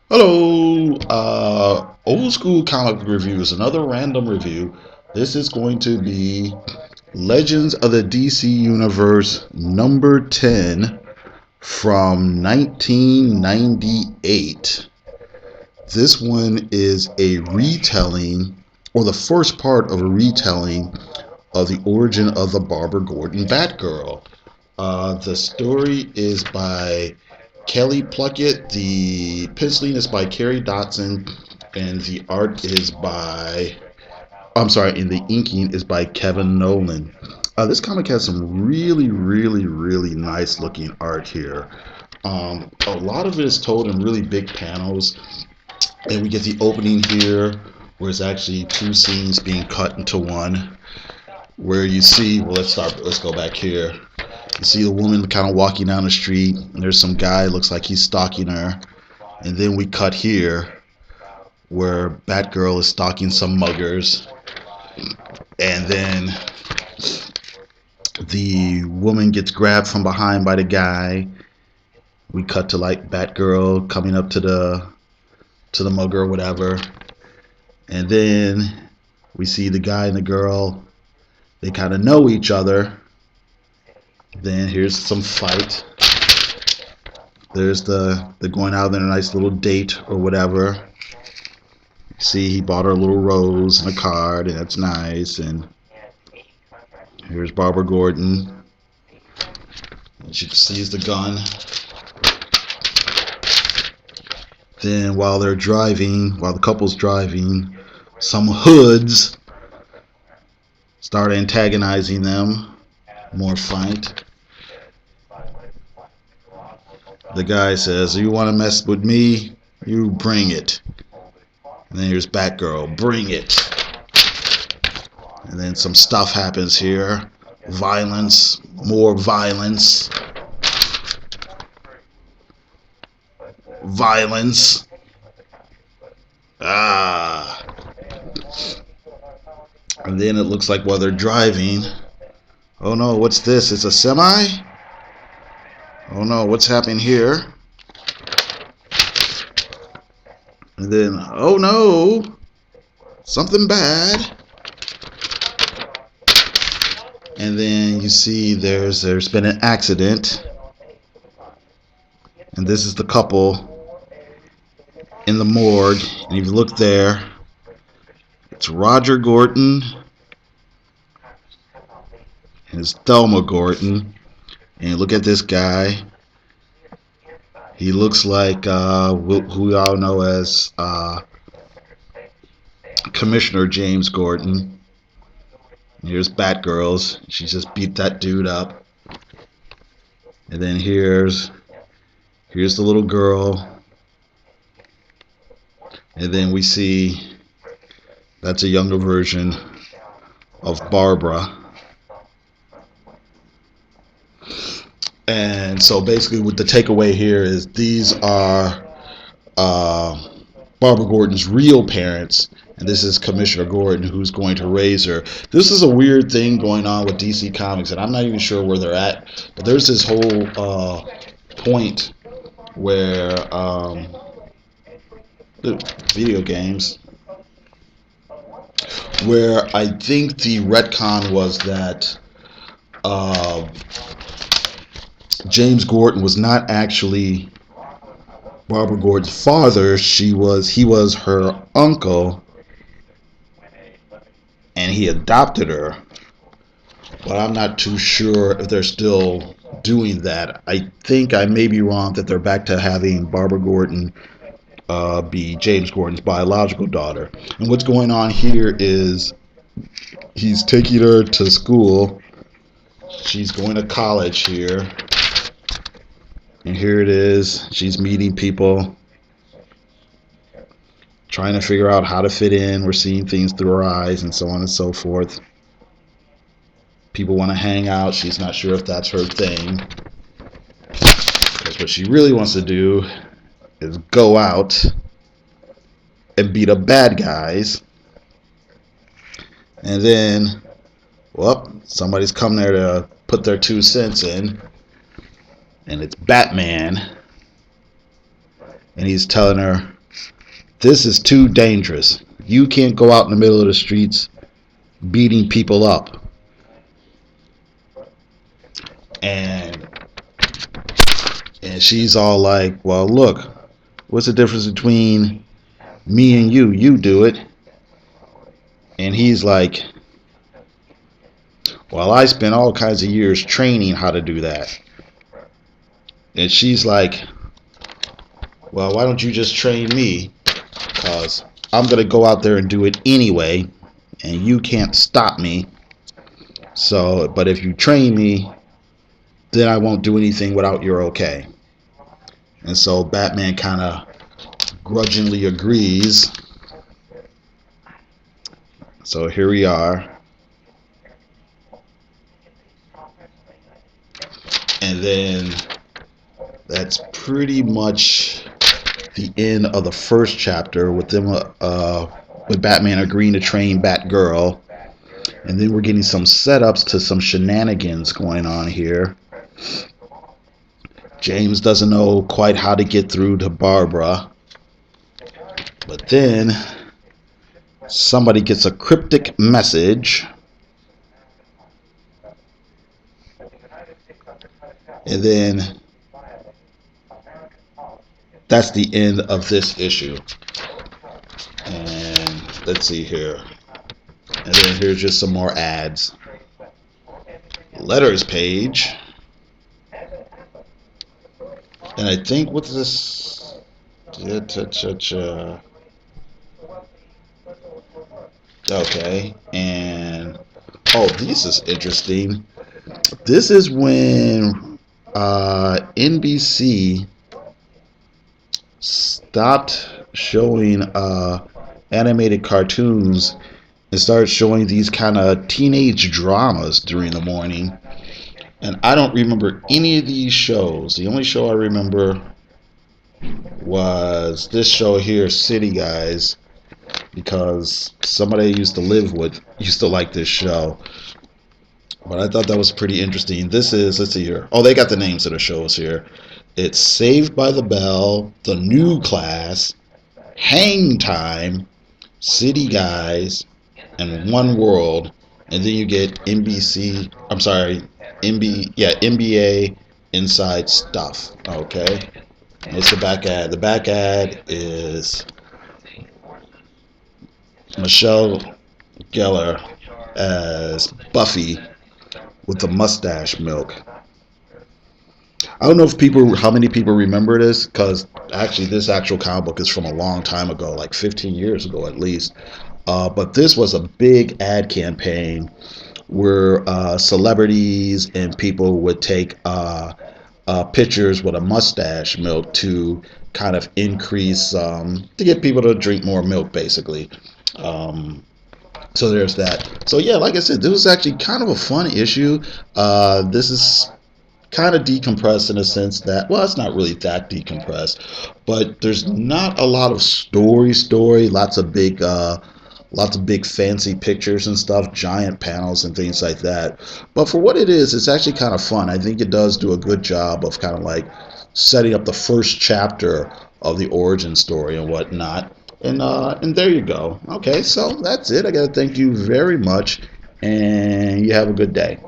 Hello, old school comic reviews, another random review. This is going to be Legends of the DC Universe number 10 from 1998. This one is a retelling, or the first part of a retelling, of the origin of the Barbara Gordon Batgirl. The story is by Kelly Plunkett. The penciling is by Terry Dodson, and the art is by and the inking is by Kevin Nolan. This comic has some really nice looking art here. A lot of it is told in really big panels, and we get the opening here, where it's actually two scenes being cut into one. Where you see, well, let's go back here. You see the woman kind of walking down the street, and there's some guy, looks like he's stalking her. And then we cut here where Batgirl is stalking some muggers. And then the woman gets grabbed from behind by the guy. We cut to like Batgirl coming up to the mugger or whatever. And then we see the guy and the girl. They kind of know each other. Then here's some fight. There's they're going out on a nice little date or whatever. See, he bought her a little rose and a card, and that's nice. And here's Barbara Gordon. And she sees the gun. Then while the couple's driving, some hoods start antagonizing them. More fight. The guy says, "You want to mess with me? You bring it." And then here's Batgirl, "Bring it." And then some stuff happens here. Violence, more violence. Violence. Ah. And then it looks like while they're driving, oh no, what's this? It's a semi? Oh no, what's happening here? And then, oh no, something bad. And then you see there's been an accident. And this is the couple in the morgue. And if you look there, it's Roger Gordon and it's Thelma Gordon. And look at this guy. He looks like who we all know as Commissioner James Gordon. And here's Batgirls. She just beat that dude up. And then here's the little girl. And then we see that's a younger version of Barbara. And so basically what the takeaway here is these are Barbara Gordon's real parents, and this is Commissioner Gordon who's going to raise her. This is a weird thing going on with DC Comics, and I'm not even sure where they're at, but there's this whole point where video games, where I think the retcon was that James Gordon was not actually Barbara Gordon's father. He was her uncle, and he adopted her. But I'm not too sure if they're still doing that. I think I may be wrong that they're back to having Barbara Gordon be James Gordon's biological daughter. And what's going on here is he's taking her to school. She's going to college here. And here it is. She's meeting people, trying to figure out how to fit in. We're seeing things through her eyes and so on and so forth. People want to hang out. She's not sure if that's her thing. Because what she really wants to do is go out and beat up bad guys. And then, well, somebody's come there to put their 2 cents in. And it's Batman. And he's telling her, This is too dangerous. You can't go out in the middle of the streets beating people up. And and she's all like, well, look, what's the difference between me and you? You do it. And he's like, well, I spent all kinds of years training how to do that. And she's like, well, why don't you just train me? Because I'm going to go out there and do it anyway. And you can't stop me. So, but if you train me, then I won't do anything without your okay. And so Batman kind of grudgingly agrees. So here we are. And then that's pretty much the end of the first chapter with them with Batman agreeing to train Batgirl. And then we're getting some setups to some shenanigans going on here. James doesn't know quite how to get through to Barbara. But then somebody gets a cryptic message. And then that's the end of this issue. And let's see here. And then here's just some more ads. Letters page. And I think what's this? Okay. And oh, this is interesting. This is when NBC stopped showing animated cartoons and started showing these kind of teenage dramas during the morning. And I don't remember any of these shows. The only show I remember was this show here, City Guys, because somebody I used to live with used to like this show. But I thought that was pretty interesting. This is, let's see here. Oh, they got the names of the shows here. It's Saved by the Bell, The New Class, Hang Time, City Guys, and One World. And then you get NBC, I'm sorry, NBA Inside Stuff. Okay. It's the back ad. The back ad is Michelle Gellar as Buffy with the mustache milk. I don't know if how many people remember this, because actually this actual comic book is from a long time ago, like 15 years ago at least. But this was a big ad campaign where celebrities and people would take pictures with a mustache milk to kind of increase, to get people to drink more milk, basically. So there's that. So yeah, like I said, this was actually kind of a fun issue. This is kind of decompressed in a sense that, well, it's not really that decompressed, but there's not a lot of story, lots of big fancy pictures and stuff, giant panels and things like that. But for what it is, it's actually kind of fun. I think it does do a good job of kind of like setting up the first chapter of the origin story and whatnot. And there you go. Okay, so that's it. I got to thank you very much, and you have a good day.